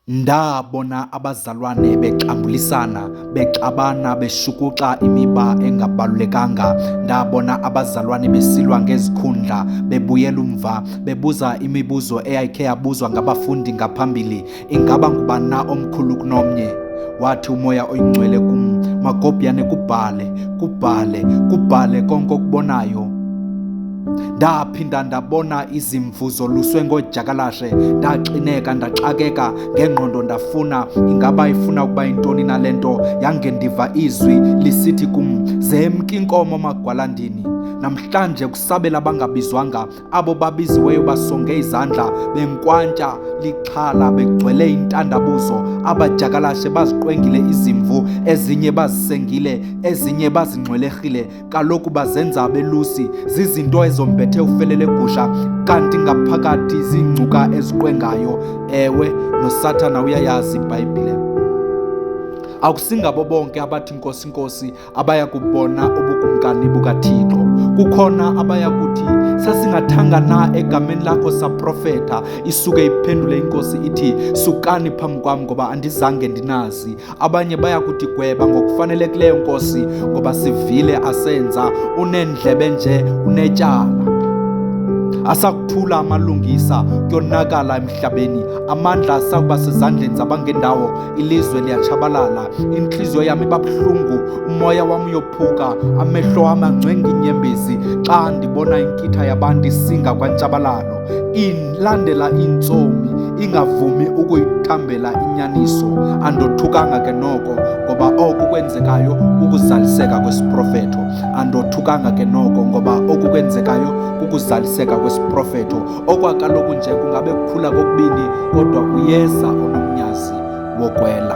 Ndabona abazalwane bexambulisana, bexabana, beshukuxa imiba engabalulekanga. Ndabona abazalwane besilwa ngezikhundla, bebuyela umva, bebuza imibuzo eyayikhe yabuzwa ngabafundi ngaphambili. Ingaba ngubani na omkhulu kunomnye? Wathi umoya oyingcwele kum, Magobiane, kubhale konke okubonayo. Ndaphinda ndabona izimvu zoluswe ngodyakalashe, ndaxineka, ndaxakeka ngengqondo, ndafuna ingaba ifuna ukuba yintoni na le nto. Yange ndiva izwi lisithi kum, zemke inkomo magwalandini. Namhlanje kusabela abangabizwanga, abo babiziweyo basonge izandla, benkwantya lixhala, begcwele intandabuzo. Abadyakalashe baziqwengile izimvu, ezinye bazisengile, ezinye bazingcwelerhile. Kaloku bazenza belusi, zizinto ezombethe ufelele gusha, kanti ngaphakathi zingcuka eziqwengayo. Ewe, noSathana uyayazi iBhayibhile. Akusingabo bonke abathi Nkosi, Nkosi abaya kubona ubukumkani bukaThixo. Kukhona abaya kuthi, sasingathanga na egameni lakho saprofetha? Isuke iphendule inkosi ithi, sukani phambi kwam ngoba andizange ndinazi. Abanye baya kuthi, gweba ngokufanelekileyo Nkosi, ngoba sivile asenza. Unendlebe nje unetyala. Asakuthula amalungisa, kuyonakala emhlabeni. Amandla asakuba sezandleni zabangendawo, ilizwe liyatshabalala. Inhliziyo yami iba buhlungu, umoya wami uyophuka, amehlo wami angcwenga inyembezi xa ndibona inkitha yabantu isinga kwantshabalalo. Ilandela iintsomi, ingavumi ukuyithambela inyaniso. Andothukanga ke noko, ngoba oku kwenzekayo kukuzaliseka kwesiprofeto. Andothukanga ke noko, ngoba oku kwenzekayo kukuzaliseka kwesiprofeto. Okwakaloku nje kungabe kukhula kokubini, kodwa uyeza unomnyazi wokwela.